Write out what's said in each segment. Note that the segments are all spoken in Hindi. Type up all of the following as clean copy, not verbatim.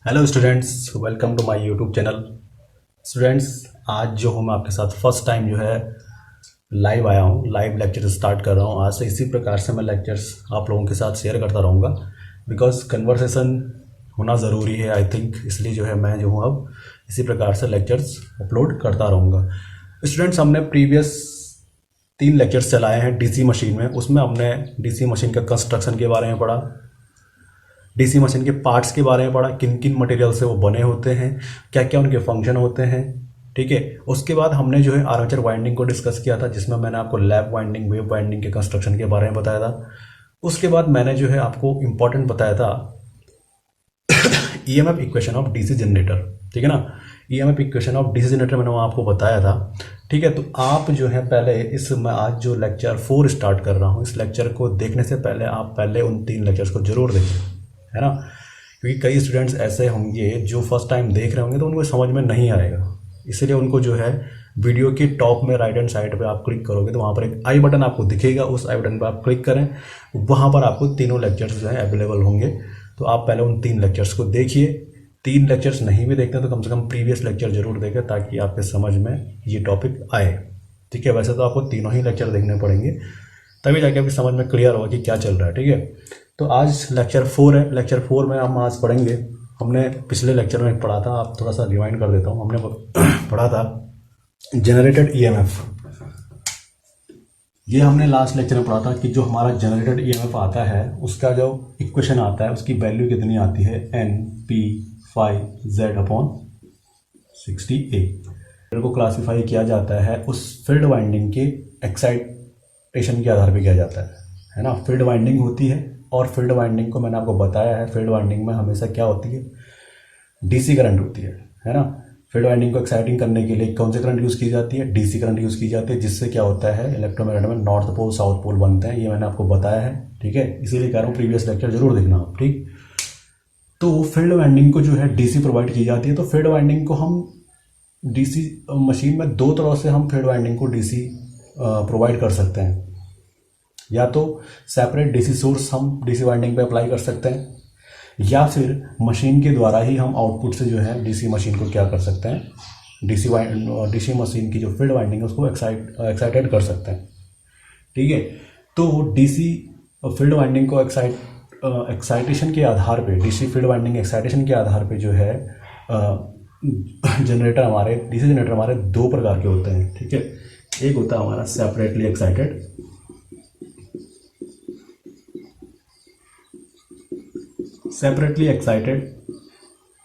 Hello students, welcome to my YouTube channel. Students, आज जो हूँ मैं आपके साथ फर्स्ट टाइम जो है लाइव आया हूँ, लाइव लेक्चर स्टार्ट कर रहा हूँ। आज से इसी प्रकार से मैं लेक्चर्स आप लोगों के साथ शेयर करता रहूँगा, बिकॉज कन्वर्सेशन होना ज़रूरी है आई थिंक। इसलिए जो है मैं जो हूँ अब इसी प्रकार से लेक्चर्स अपलोड करता रहूँगा। स्टूडेंट्स, हमने प्रीवियस 3 लेक्चर्स चलाए हैं डीसी मशीन में। उसमें हमने डीसी मशीन का कंस्ट्रक्शन के बारे में पढ़ा, डीसी मशीन के पार्ट्स के बारे में पढ़ा, किन किन मटेरियल से वो बने होते हैं, क्या क्या उनके फंक्शन होते हैं। ठीक है, उसके बाद हमने जो है आर्मेचर वाइंडिंग को डिस्कस किया था, जिसमें मैंने आपको लैप वाइंडिंग, वेव वाइंडिंग के कंस्ट्रक्शन के बारे में बताया था। उसके बाद मैंने जो है आपको इंपॉर्टेंट बताया था EMF equation of DC generator. ठीक है ना, EMF equation of DC generator मैंने वहाँ आपको बताया था। ठीक है, तो आप जो है पहले इस मैं आज जो लेक्चर 4 स्टार्ट कर रहा हूँ, इस लेक्चर को देखने से पहले आप पहले उन 3 लेक्चर्स को जरूर देखें, है ना। क्योंकि कई स्टूडेंट्स ऐसे होंगे जो फर्स्ट टाइम देख रहे होंगे तो उनको समझ में नहीं आएगा। इसलिए उनको जो है वीडियो के टॉप में राइट हैंड साइड पे आप क्लिक करोगे तो वहाँ पर एक आई बटन आपको दिखेगा, उस आई बटन पर आप क्लिक करें, वहाँ पर आपको तीनों लेक्चर्स जो है अवेलेबल होंगे। तो आप पहले उन 3 लेक्चर्स को देखिए। 3 लेक्चर्स नहीं भी देखते तो कम से कम प्रीवियस लेक्चर जरूर देखें, ताकि आपके समझ में ये टॉपिक आए। ठीक है, वैसे तो आपको तीनों ही लेक्चर देखने पड़ेंगे, तभी जाके आपकी समझ में क्लियर होगा कि क्या चल रहा है। ठीक है, तो आज लेक्चर 4 है। लेक्चर 4 में हम आज पढ़ेंगे, हमने पिछले लेक्चर में पढ़ा था, आप थोड़ा सा रिवाइंड कर देता हूँ। हमने पढ़ा था जनरेटेड ईएमएफ। ये हमने लास्ट लेक्चर में पढ़ा था कि जो हमारा जनरेटेड ईएमएफ आता है उसका जो इक्वेशन आता है उसकी वैल्यू कितनी आती है, NP5Z/60A। को क्लासीफाई किया जाता है उस फील्ड वाइंडिंग के एक्साइटेशन के आधार पर किया जाता है ना। फील्ड वाइंडिंग होती है, और फील्ड वाइंडिंग को मैंने आपको बताया है, फील्ड वाइंडिंग में हमेशा क्या होती है, डीसी करंट होती है ना। फील्ड वाइंडिंग को एक्साइटिंग करने के लिए कौन सी करंट यूज़ की जाती है, डीसी करंट यूज़ की जाती है, जिससे क्या होता है इलेक्ट्रोमैग्नेट में नॉर्थ पोल साउथ पोल बनते हैं। ये मैंने आपको बताया है। ठीक है, इसीलिए कह रहा हूँ प्रीवियस लेक्चर जरूर देखना आप। ठीक, तो फील्ड वाइंडिंग को जो है डीसी प्रोवाइड की जाती है। तो फील्ड वाइंडिंग को हम डीसी मशीन में 2 तरह से हम फील्ड वाइंडिंग को डीसी प्रोवाइड कर सकते हैं। या तो सेपरेट डीसी सोर्स हम डीसी वाइंडिंग पे अप्लाई कर सकते हैं, या फिर मशीन के द्वारा ही हम आउटपुट से जो है डीसी मशीन को क्या कर सकते हैं, डीसी मशीन की जो फील्ड वाइंडिंग है उसको एक्साइटेड कर सकते हैं। ठीक है, तो डीसी फील्ड वाइंडिंग को एक्साइटेशन के आधार पे, डीसी फील्ड वाइंडिंग एक्साइटेशन के आधार पे जो है जनरेटर हमारे, डीसी जनरेटर हमारे 2 प्रकार के होते हैं। ठीक है, एक होता है हमारा सेपरेटली एक्साइटेड,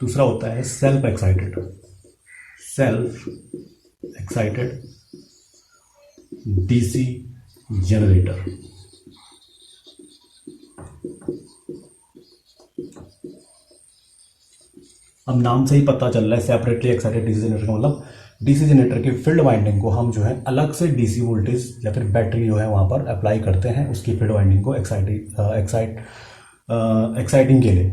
दूसरा होता है सेल्फ एक्साइटेड डीसी जनरेटर। अब नाम से ही पता चल रहा है सेपरेटली एक्साइटेड डीसी जनरेटर का मतलब डीसी जनरेटर की फील्ड वाइंडिंग को हम जो है अलग से डीसी वोल्टेज या फिर बैटरी जो है वहां पर अप्लाई करते हैं उसकी फील्ड वाइंडिंग को एक्साइटिंग के लिए।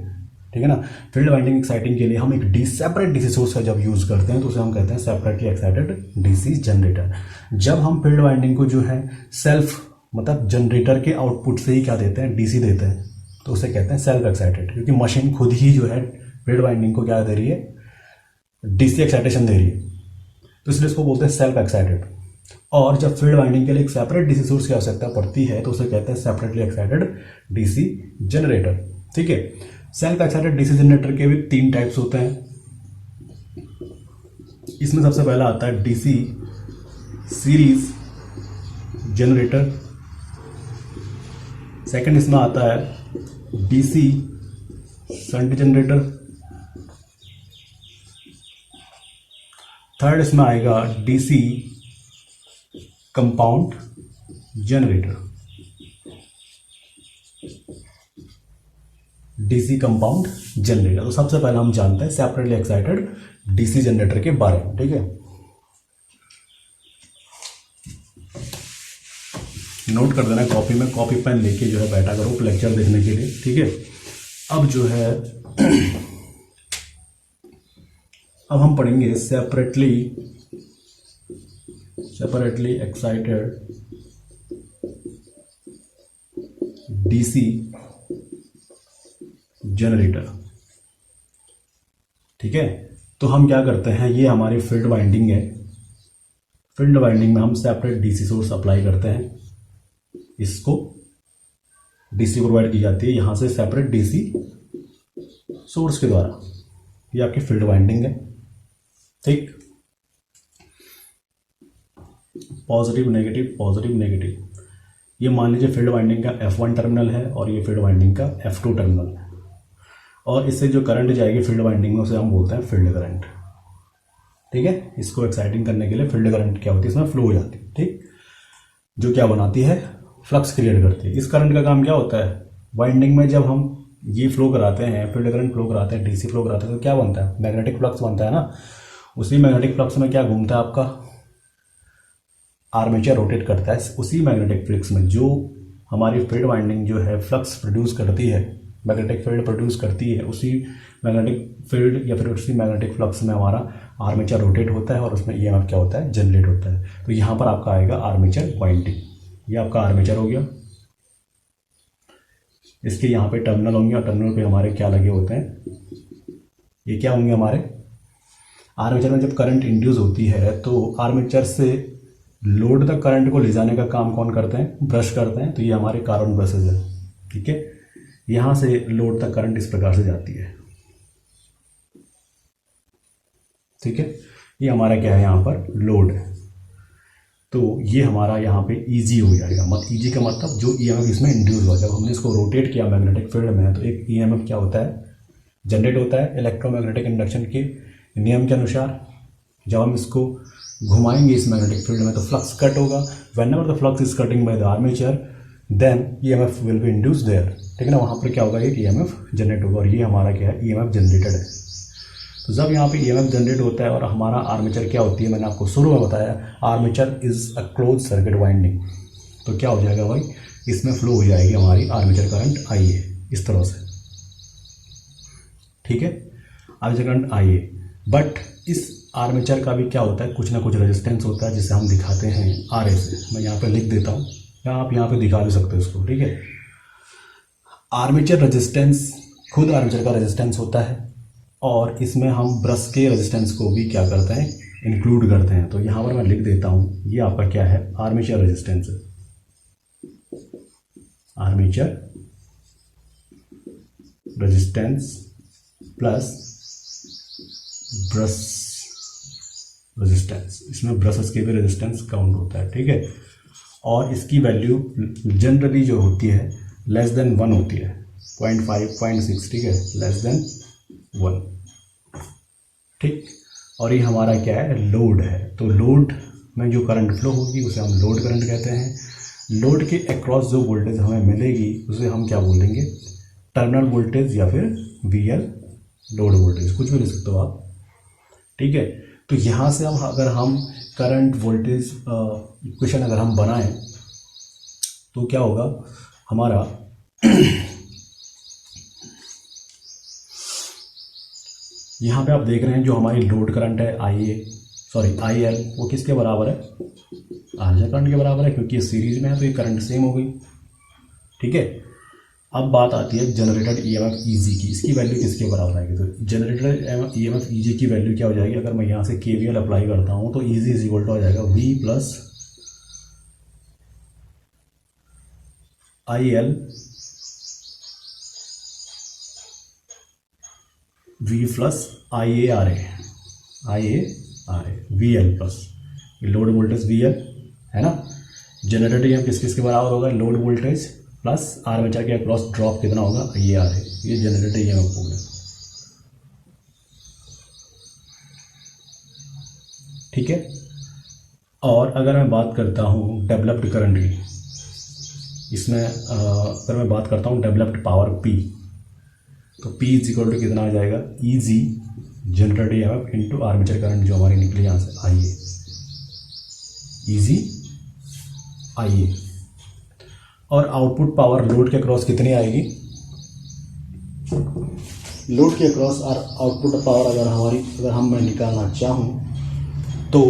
ठीक है ना, फील्ड वाइंडिंग एक्साइटिंग के लिए हम एक सेपरेट डीसी सोर्स का जब यूज़ करते हैं तो उसे हम कहते हैं सेपरेटली एक्साइटेड डीसी जनरेटर। जब हम फील्ड वाइंडिंग को जो है सेल्फ मतलब जनरेटर के आउटपुट से ही क्या देते हैं, डीसी देते हैं, तो उसे कहते हैं सेल्फ एक्साइटेड, क्योंकि मशीन खुद ही जो है फील्ड वाइंडिंग को क्या दे रही है, डीसी एक्साइटेशन दे रही है, तो इसलिए इसको बोलते हैं सेल्फ एक्साइटेड। और जब फील्ड वाइंडिंग के लिए एक सेपरेट डीसी सोर्स की आवश्यकता पड़ती है तो उसे कहते हैं सेपरेटली एक्साइटेड डीसी जनरेटर। ठीक है, सेल्फ एक्साइटेड डीसी जनरेटर के भी 3 टाइप्स होते हैं। इसमें सबसे पहला आता है डीसी सीरीज जनरेटर, सेकंड इसमें आता है डीसी शंट जनरेटर, थर्ड इसमें आएगा DC compound generator. DC compound generator, तो सबसे पहले हम जानते हैं सेपरेटली एक्साइटेड डीसी जनरेटर के बारे में। ठीक है, नोट कर देना कॉपी में, कॉपी पेन लेके जो है बैठा करो लेक्चर देखने के लिए। ठीक है, अब जो है अब हम पढ़ेंगे सेपरेटली एक्साइटेड डीसी जनरेटर। ठीक है। तो हम क्या करते हैं, ये हमारी फील्ड वाइंडिंग है। फील्ड वाइंडिंग में हम सेपरेट डीसी सोर्स अप्लाई करते हैं, इसको डीसी प्रोवाइड की जाती है यहाँ से सेपरेट डीसी सोर्स के द्वारा। ये आपकी फील्ड वाइंडिंग है, ठीक। पॉजिटिव नेगेटिव पॉजिटिव नेगेटिव, ये मान लीजिए फील्ड वाइंडिंग का F1 टर्मिनल है और ये फील्ड वाइंडिंग का F2 टर्मिनल है, और इससे जो करंट जाएगी फील्ड वाइंडिंग में उसे हम बोलते हैं फील्ड करंट, ठीक है। इसको एक्साइटिंग करने के लिए फील्ड करंट क्या होती है, इसमें फ्लो हो जाती है, ठीक, जो क्या बनाती है, फ्लक्स क्रिएट करती है। इस करंट का काम क्या होता है, वाइंडिंग में जब हम ये फ्लो कराते हैं, फील्ड करंट फ्लो कराते हैं, डीसी फ्लो कराते हैं, तो क्या बनता है, मैग्नेटिक फ्लक्स बनता है ना। उसी मैग्नेटिक फ्लक्स में क्या घूमता है, आपका आर्मेचर रोटेट करता है। उसी मैग्नेटिक फ्लक्स में जो हमारी फील्ड वाइंडिंग जो है फ्लक्स प्रोड्यूस करती है, मैग्नेटिक फील्ड प्रोड्यूस करती है, उसी मैग्नेटिक फील्ड या फिर उसी मैग्नेटिक फ्लक्स में हमारा आर्मेचर रोटेट होता है और उसमें ईएमएफ क्या होता है, जनरेट होता है। तो यहाँ पर आपका आएगा आर्मेचर वाइंडिंग। ये आपका आर्मेचर हो गया। इसके यहाँ पे टर्मिनल होंगे और टर्मिनल पे हमारे क्या लगे होते हैं, ये क्या होंगे हमारे आर्मेचर में जब करंट इंड्यूस होती है तो आर्मेचर से लोड तक करंट को ले जाने का काम कौन करते हैं, ब्रश करते हैं। तो ये हमारे कार्बन ब्रशेज है, ठीक है। यहाँ से लोड तक करंट इस प्रकार से जाती है, ठीक है। ये हमारा क्या है, यहाँ पर लोड है। तो ये हमारा यहाँ पे ईजी हो जाएगा। ईजी का मतलब जो ईएमएफ इसमें इंड्यूस हुआ, जब हमने इसको रोटेट किया मैग्नेटिक फील्ड में तो एक ईएमएफ क्या होता है, जनरेट होता है इलेक्ट्रोमैग्नेटिक इंडक्शन के नियम के अनुसार। जब हम इसको घुमाएंगे इस मैग्नेटिक फील्ड में तो फ्लक्स कट होगा। Whenever the flux is cutting by the armature then EMF will be induce there, ठीक है ना। वहाँ पर क्या होगा, एक ईएमएफ जनरेट होगा और ये हमारा क्या है, ईएमएफ जनरेटेड है। तो जब यहाँ पे ईएमएफ जनरेट होता है और हमारा आर्मेचर क्या होती है, मैंने आपको शुरू में बताया, armature is a close circuit winding. तो क्या हो जाएगा भाई, इसमें फ्लो हो जाएगी हमारी आर्मेचर करंट आईए इस तरह से, ठीक है, आर्मेचर करंट आईए। बट इस आर्मेचर का भी क्या होता है, कुछ ना कुछ रेजिस्टेंस होता है जिसे हम दिखाते हैं आरए से। मैं यहाँ पे लिख देता हूँ या आप यहाँ पे दिखा भी सकते हो इसको, ठीक है। आर्मेचर रेजिस्टेंस खुद आर्मेचर का रेजिस्टेंस होता है और इसमें हम ब्रश के रेजिस्टेंस को भी क्या करते हैं, इंक्लूड करते हैं। तो यहाँ पर मैं लिख देता हूँ, ये आपका क्या है, आर्मेचर रेजिस्टेंस है। Armature resistance plus brush resistance, इसमें ब्रशेस के भी रेजिस्टेंस काउंट होता है, ठीक है। और इसकी वैल्यू जनरली जो होती है लेस देन 1 होती है, 0.5 0.6, ठीक है, लेस देन 1, ठीक। और ये हमारा क्या है, लोड है। तो लोड में जो करंट फ्लो होगी उसे हम लोड करंट कहते हैं। लोड के अक्रॉस जो वोल्टेज हमें मिलेगी उसे हम क्या बोलेंगे, टर्मिनल वोल्टेज या फिर VL लोड वोल्टेज, कुछ भी लिख सकते हो आप, ठीक है। तो यहाँ से हम अगर हम करंट वोल्टेज इक्वेशन अगर हम बनाएं तो क्या होगा हमारा यहाँ पे आप देख रहे हैं जो हमारी लोड करंट है IL, वो किसके बराबर है, आर्मेचर करंट के बराबर है, क्योंकि ये सीरीज में है तो ये करंट सेम हो गई, ठीक है। अब बात आती है जनरेटेड ईएमएफ ईजी की, इसकी वैल्यू किसके बराबर आएगी। तो जनरेटेड ईएमएफ ईजी की वैल्यू क्या हो जाएगी, अगर मैं यहाँ से KVL अप्लाई करता हूँ तो ईजी इज इक्वल टू हो जाएगा V plus IL V plus IARA VL plus load voltage VL है ना। जनरेटेड ईएमएफ किस के बराबर होगा, लोड वोल्टेज प्लस आर्मेचर के अक्रॉस ड्रॉप कितना होगा, IARA। ये जनरेटेड ईएमएफ हो गया, ठीक है। और अगर मैं बात करता हूँ डेवलप्ड करंट की, इसमें अगर मैं बात करता हूँ डेवलप्ड पावर P, तो P इज इक्वल टू कितना आ जाएगा, EG generated EMF into armature current जो हमारी निकली यहाँ से IA, EG IA। और आउटपुट पावर लोड के अक्रॉस कितनी आएगी, लोड के अक्रॉस और आउटपुट पावर अगर हम मैं निकालना चाहूँ तो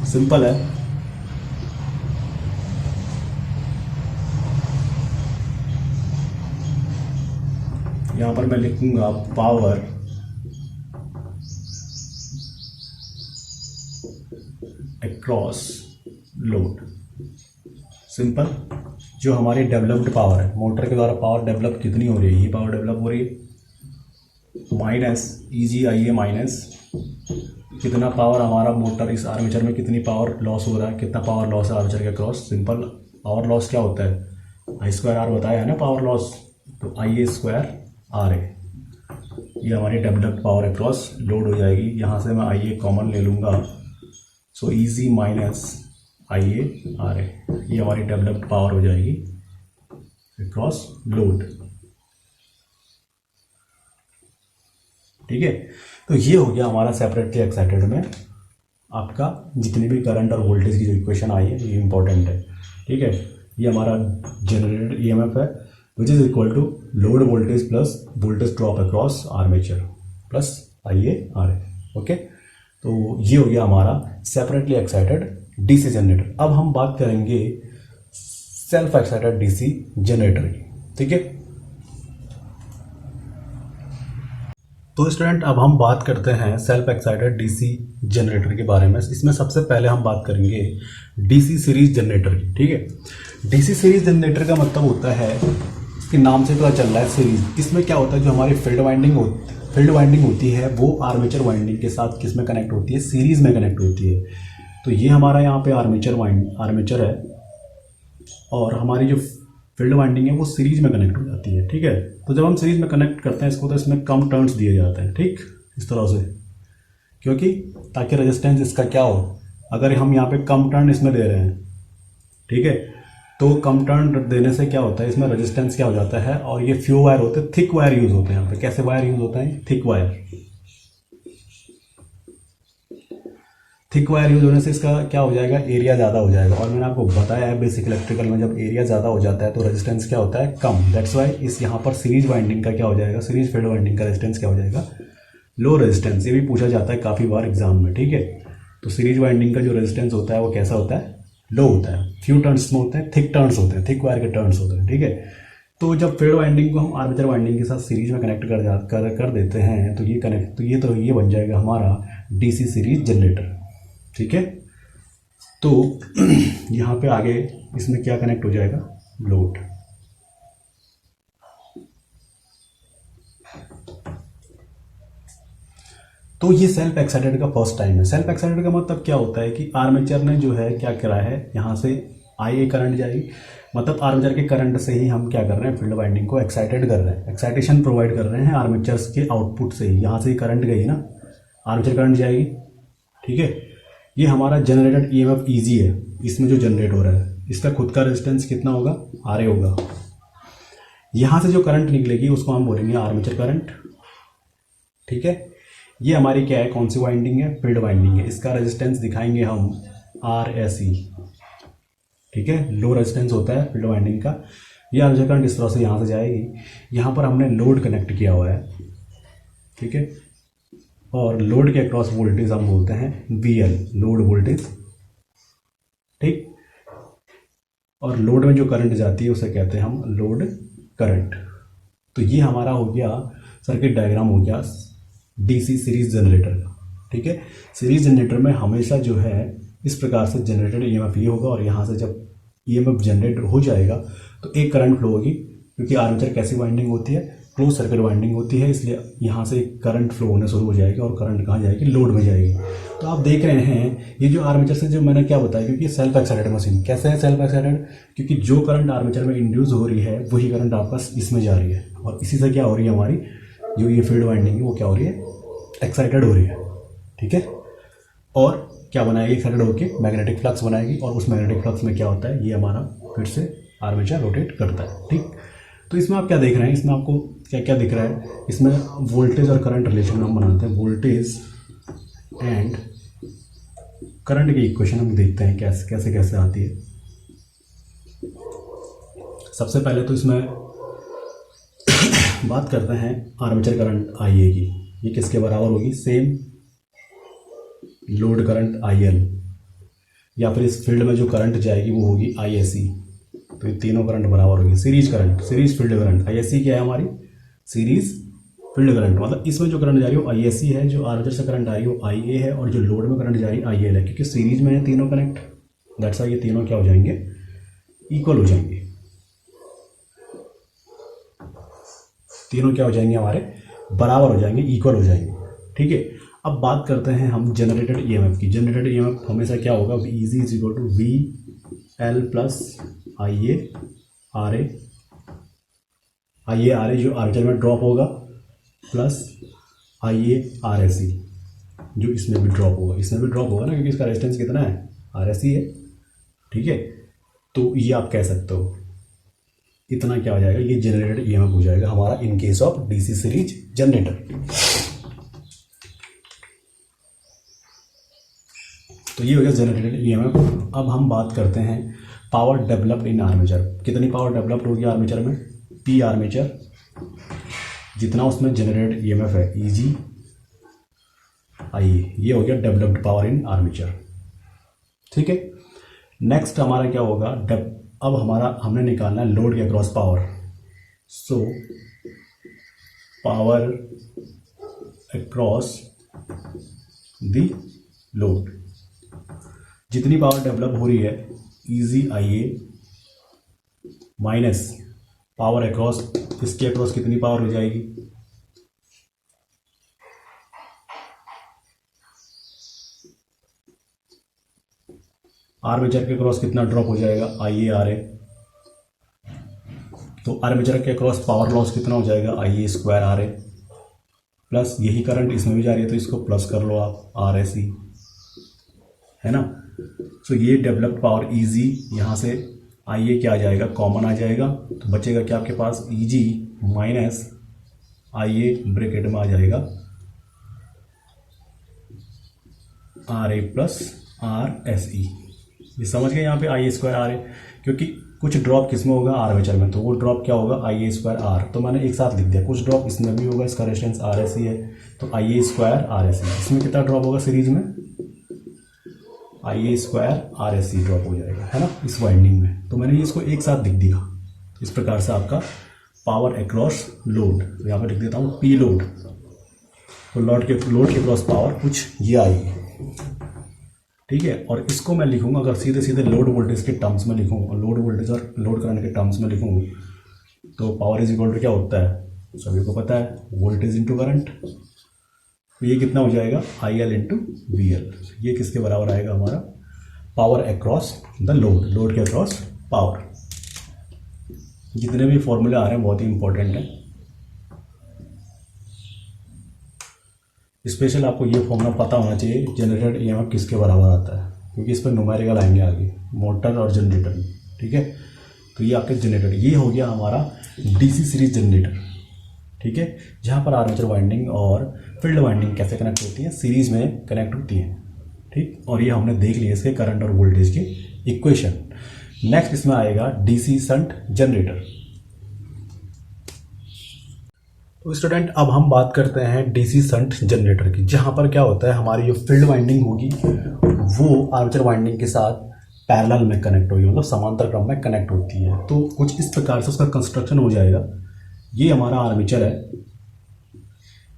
सिंपल है, यहाँ पर मैं लिखूंगा पावर अक्रॉस लोड। सिंपल। जो हमारी डेवलप्ड पावर है, मोटर के द्वारा पावर डेवलप कितनी हो रही है, ये पावर डेवलप हो रही है माइनस EG/IA माइनस कितना पावर हमारा मोटर इस आर्मेचर में कितनी पावर लॉस हो रहा है, कितना पावर लॉस है आर्मेचर के क्रॉस। सिंपल। पावर लॉस क्या होता है, I²R बताया है ना पावर लॉस, तो IA²R है। ये हमारी डेवलप्ड पावर अक्रॉस लोड हो जाएगी। यहाँ से मैं IA कॉमन ले लूँगा, सो EG माइनस IA/R है। ये हमारी डेवलप्ड पावर हो जाएगी अक्रॉस लोड। ठीक है, तो ये हो गया हमारा सेपरेटली एक्साइटेड में आपका जितनी भी करंट और वोल्टेज की जो इक्वेशन आई है ये इंपॉर्टेंट है। ठीक है, ये हमारा जनरेटेड EMF है which is equal to load voltage plus voltage drop across armature plus IA/R है। ओके, तो ये हो गया हमारा सेपरेटली एक्साइटेड DC जनरेटर। अब हम बात करेंगे सेल्फ एक्साइटेड DC जनरेटर की। ठीक है, तो स्टूडेंट अब हम बात करते हैं सेल्फ एक्साइटेड DC जनरेटर के बारे में। इसमें सबसे पहले हम बात करेंगे DC सीरीज जनरेटर की। ठीक है, DC सीरीज जनरेटर का मतलब होता है, इसके नाम से पता चल रहा है सीरीज। इसमें क्या होता है, जो हमारी फील्ड वाइंडिंग होती है वो आर्मेचर वाइंडिंग के साथ किस में कनेक्ट होती है, सीरीज में कनेक्ट होती है। तो ये हमारा यहाँ पे आर्मेचर है और हमारी जो फील्ड वाइंडिंग है वो सीरीज में कनेक्ट हो जाती है। ठीक है, तो जब हम सीरीज में कनेक्ट करते हैं इसको तो इसमें कम टर्न्स दिए जाते हैं। ठीक, इस तरह से, क्योंकि ताकि रेजिस्टेंस इसका क्या हो, अगर हम यहाँ पे कम टर्न इसमें दे रहे हैं, ठीक है, तो कम टर्न देने से क्या होता है, इसमें रेजिस्टेंस क्या हो जाता है, और ये फ्यू वायर होते हैं, थिक वायर यूज होते हैं यहाँ पे। कैसे वायर यूज होता है, thick wire. Thick wire use होने से इसका क्या हो जाएगा, एरिया ज़्यादा हो जाएगा। और मैंने आपको बताया है बेसिक इलेक्ट्रिकल में, जब एरिया ज़्यादा हो जाता है तो रेजिस्टेंस क्या होता है, कम। दैट्स वाई इस यहाँ पर सीरीज वाइंडिंग का क्या हो जाएगा, सीरीज फील्ड वाइंडिंग का रेजिस्टेंस क्या हो जाएगा, लो रेजिस्टेंस। ये भी पूछा जाता है काफ़ी बार एग्जाम में। ठीक है, तो सीरीज वाइंडिंग का जो रेजिस्टेंस होता है वो कैसा होता है, लो होता है। फ्यू टर्न्स में होते हैं, थिक टर्न्स होते हैं, थिक वायर के टर्न्स होते हैं। ठीक है, तो जब फील्ड वाइंडिंग को हम आर्मेचर वाइंडिंग के साथ सीरीज में कनेक्ट कर देते हैं तो ये बन जाएगा हमारा DC सीरीज जनरेटर। ठीक है, तो यहाँ पे आगे इसमें क्या कनेक्ट हो जाएगा, लोड। तो ये सेल्फ एक्साइटेड का फर्स्ट टाइम है। सेल्फ एक्साइटेड का मतलब क्या होता है कि आर्मेचर ने जो है क्या करा है, यहाँ से IA करंट जाएगी, मतलब आर्मेचर के करंट से ही हम क्या कर रहे हैं, फील्ड वाइंडिंग को एक्साइटेड कर रहे हैं, एक्साइटेशन प्रोवाइड कर रहे हैं आर्मेचर्स के आउटपुट से ही। यहाँ से ही करंट गई ना, आर्मेचर करंट जाएगी। ठीक है, ये हमारा जनरेटेड EMF EG है, इसमें जो जनरेट हो रहा है इसका खुद का रेजिस्टेंस कितना होगा, RA होगा। यहाँ से जो करंट निकलेगी उसको हम बोलेंगे आर्मेचर करंट। ठीक है, ये हमारी क्या है, कौन सी वाइंडिंग है, फील्ड वाइंडिंग है। इसका रेजिस्टेंस दिखाएंगे हम RSE। ठीक है, लो रेजिस्टेंस होता है फील्ड वाइंडिंग का। ये आर्मेचर करंट इस तरह से यहाँ से जाएगी। यहाँ पर हमने लोड कनेक्ट किया हुआ है। ठीक है, और लोड के अक्रॉस वोल्टेज हम बोलते हैं VL, लोड वोल्टेज। ठीक, और लोड में जो करंट जाती है उसे कहते हैं हम लोड करंट। तो ये हमारा हो गया सर्किट डायग्राम, हो गया DC सीरीज जनरेटर का। ठीक है, सीरीज जनरेटर में हमेशा जो है इस प्रकार से जनरेटेड EMF ये होगा, और यहाँ से जब EMF जनरेट हो जाएगा तो एक करंट फ्लो होगी, क्योंकि आर्मेचर कैसी वाइंडिंग होती है, क्लोज सर्किट वाइंडिंग होती है, इसलिए यहाँ से करंट फ्लो होने शुरू हो जाएगी और करंट कहाँ जाएगी, लोड में जाएगी। तो आप देख रहे हैं ये जो आर्मेचर से जो मैंने क्या बताया, क्योंकि सेल्फ एक्साइटेड मशीन कैसे है सेल्फ एक्साइटेड, क्योंकि जो करंट आर्मेचर में इंड्यूस हो रही है वही करंट आपका इसमें जा रही है, और इसी से क्या हो रही है, हमारी जो ये फील्ड वाइंडिंग है वो क्या हो रही है, एक्साइटेड हो रही है। ठीक है, और क्या बनाएगी, एक्साइटेड होकर मैग्नेटिक फ्लक्स बनाएगी, और उस मैग्नेटिक फ्लक्स में क्या होता है, ये हमारा फिर से आर्मेचर रोटेट करता है। ठीक, तो इसमें आप क्या देख रहे हैं, इसमें आपको क्या क्या दिख रहा है, इसमें वोल्टेज और करंट रिलेशन हम बनाते हैं, वोल्टेज एंड करंट की इक्वेशन हम देखते हैं कैसे कैसे आती है। सबसे पहले तो इसमें बात करते हैं आर्मेचर करंट IA की। ये किसके बराबर होगी, सेम लोड करंट IL, या फिर इस फील्ड में जो करंट जाएगी वो होगी ISE। तो ये तीनों करंट बराबर होगी। Series current, series field current, ISE क्या है हमारी, सीरीज फील्ड करंट मतलब इसमें जो करंट जा रही है वो ISC है, जो आर्मेचर से करंट आ रही है वो IA है, और जो लोड में करंट जा रही है IL है, क्योंकि सीरीज में है तीनों कनेक्ट। दैट्स वाई ये तीनों क्या हो जाएंगे, इक्वल हो जाएंगे। तीनों क्या हो जाएंगे, हमारे बराबर हो जाएंगे, इक्वल हो जाएंगे। ठीक है, अब बात करते हैं हम जनरेटेड EMF की। जनरेटेड EMF हमेशा क्या होगा, EG is equal to VL plus IA RA, IA RA जो आर्मेचर में ड्रॉप होगा, प्लस IA RSC जो इसमें भी ड्रॉप होगा। इसमें भी ड्रॉप होगा ना, क्योंकि इसका रेजिस्टेंस कितना है, RSC है। ठीक है, तो ये आप कह सकते हो इतना क्या हो जाएगा, ये जनरेटेड EMF हो जाएगा हमारा in case of DC series generator. तो ये हो गया जनरेटेड EMF। अब हम बात करते हैं पावर डेवलप्ड इन आर्मेचर। कितनी पावर डेवलप्ड होगी आर्मेचर में, P आर्मेचर, जितना उसमें जनरेटेड EMF है EG IA, ये हो गया डेवलप्ड पावर इन आर्मेचर। ठीक है, नेक्स्ट हमारा क्या होगा, अब हमारा हमने निकालना है लोड के across power. So power across the load, जितनी पावर डेवलप हो रही है EG IA minus power across, इसके अक्रॉस कितनी पावर हो जाएगी, आर्मेचर के अक्रॉस कितना ड्रॉप हो जाएगा IA RA, तो आर्मेचर के अक्रॉस पावर लॉस कितना हो जाएगा IA स्क्वायर RA, प्लस यही करंट इसमें भी जा रही है तो इसको प्लस कर लो आप RSC, है ना। सो ये डेवलप्ड पावर EG, यहाँ से IA क्या आ जाएगा, कॉमन आ जाएगा, तो बचेगा क्या आपके पास, EG माइनस IA ब्रैकेट में आ जाएगा RA प्लस RSE। ये समझ गए, यहाँ पे IA स्क्वायर RA, क्योंकि कुछ ड्रॉप किस में होगा, आर्मेचर में, तो वो ड्रॉप क्या होगा IA स्क्वायर R, तो मैंने एक साथ लिख दिया। कुछ ड्रॉप इसमें भी होगा, इसका रेजिस्टेंस RSC है, तो IA स्क्वायर RSC। इसमें कितना ड्रॉप होगा सीरीज में, IA स्क्वायर RSC ड्रॉप हो जाएगा, है ना, इस वाइंडिंग में। तो मैंने इसको एक साथ लिख दिया। इस प्रकार से आपका पावर अक्रॉस लोड, तो यहाँ पर लिख देता हूँ P लोड, तो लोड के अक्रॉस पावर कुछ ये आएगी। ठीक है, और इसको मैं लिखूंगा अगर सीधे सीधे लोड वोल्टेज के टर्म्स में लिखूँ, लोड वोल्टेज और लोड करंट के टर्म्स में लिखूँ, तो पावर इज इक्वल टू क्या होता है, सभी को पता है, वोल्टेज इंटू करंट। तो ये कितना हो जाएगा, IL इंटू VL। ये किसके बराबर आएगा, हमारा power across the load, load के अक्रॉस पावर। जितने भी फॉर्मूले आ रहे हैं बहुत ही इंपॉर्टेंट है। स्पेशल आपको ये फॉर्मूला पता होना चाहिए, जनरेटेड EMF किसके बराबर आता है, क्योंकि इस पर न्यूमेरिकल आएंगे आगे, मोटर और जनरेटर। ठीक है, तो ये आपके जनरेटर, ये हो गया हमारा DC सीरीज जनरेटर। ठीक है, जहाँ पर आर्मेचर वाइंडिंग और फील्ड वाइंडिंग कैसे कनेक्ट होती है, सीरीज में कनेक्ट होती है। ठीक, और ये हमने देख लिया इसके करंट और वोल्टेज के इक्वेशन। नेक्स्ट इसमें आएगा DC शंट जनरेटर। तो स्टूडेंट अब हम बात करते हैं DC शंट जनरेटर की, जहाँ पर क्या होता है, हमारी जो फील्ड वाइंडिंग होगी वो आर्मेचर वाइंडिंग के साथ पैरेलल में कनेक्ट होगी, मतलब समांतर क्रम में कनेक्ट होती है। तो कुछ इस प्रकार से उसका कंस्ट्रक्शन हो जाएगा। ये हमारा आर्मेचर है,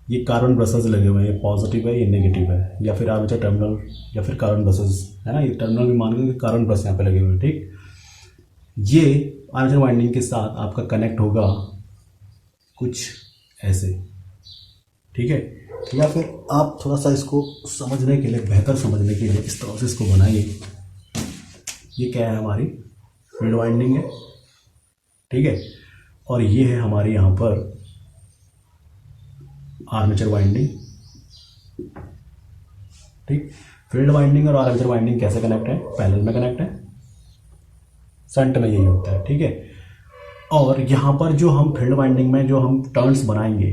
ये कार्बन ब्रशेस लगे हुए हैं, ये पॉजिटिव है, ये नेगेटिव है, या फिर आर्मेचर टर्मिनल या फिर कार्बन ब्रशेस, है ना, ये टर्मिनल भी मान लो कि कार्बन ब्रश यहाँ पे लगे हुए हैं। ठीक, ये आर्मेचर वाइंडिंग के साथ आपका कनेक्ट होगा कुछ ऐसे। ठीक है, या फिर आप थोड़ा सा इसको समझने के लिए, बेहतर समझने के लिए इस तरह से इसको बनाइए। ये क्या है, हमारी फील्ड वाइंडिंग है। ठीक है, और ये है हमारे यहाँ पर आर्मेचर वाइंडिंग। ठीक, फील्ड वाइंडिंग और आर्मेचर वाइंडिंग कैसे कनेक्ट है, पैरेलल में कनेक्ट है, शंट में यही होता है। ठीक है, और यहाँ पर जो हम फील्ड वाइंडिंग में जो हम टर्न्स बनाएंगे,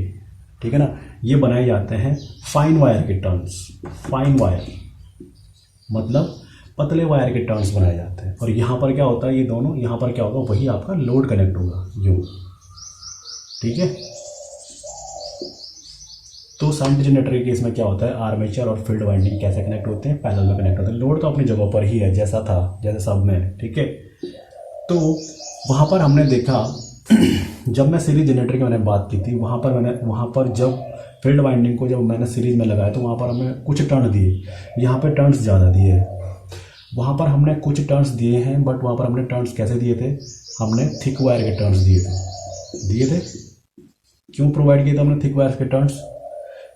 ठीक है ना, ये बनाए जाते हैं फाइन वायर के टर्न्स। फाइन वायर मतलब पतले वायर के टर्न्स बनाए जाते हैं। और यहाँ पर क्या होता है, ये दोनों, यहाँ पर क्या होगा, वही आपका लोड कनेक्ट होगा यूँ। ठीक है, तो शंट जनरेटर के केस में क्या होता है, आर्मेचर और फील्ड वाइंडिंग कैसे कनेक्ट होते हैं, पैरेलल में कनेक्ट होते हैं। लोड तो अपनी जगह पर ही है, जैसा था, जैसे सब में। ठीक है, तो वहाँ पर हमने देखा जब मैं सीरीज जनरेटर की मैंने बात की थी, वहाँ पर जब फील्ड वाइंडिंग को जब मैंने सीरीज में लगाया तो वहाँ पर हमें कुछ टर्न दिए, यहाँ पे टर्न्स ज़्यादा दिए हैं। वहाँ पर हमने कुछ टर्न्स दिए हैं, बट वहाँ पर हमने टर्न्स कैसे दिए थे, हमने थिक वायर के टर्न्स दिए थे। क्यों प्रोवाइड किए थे हमने थिक वायर के टर्न्स?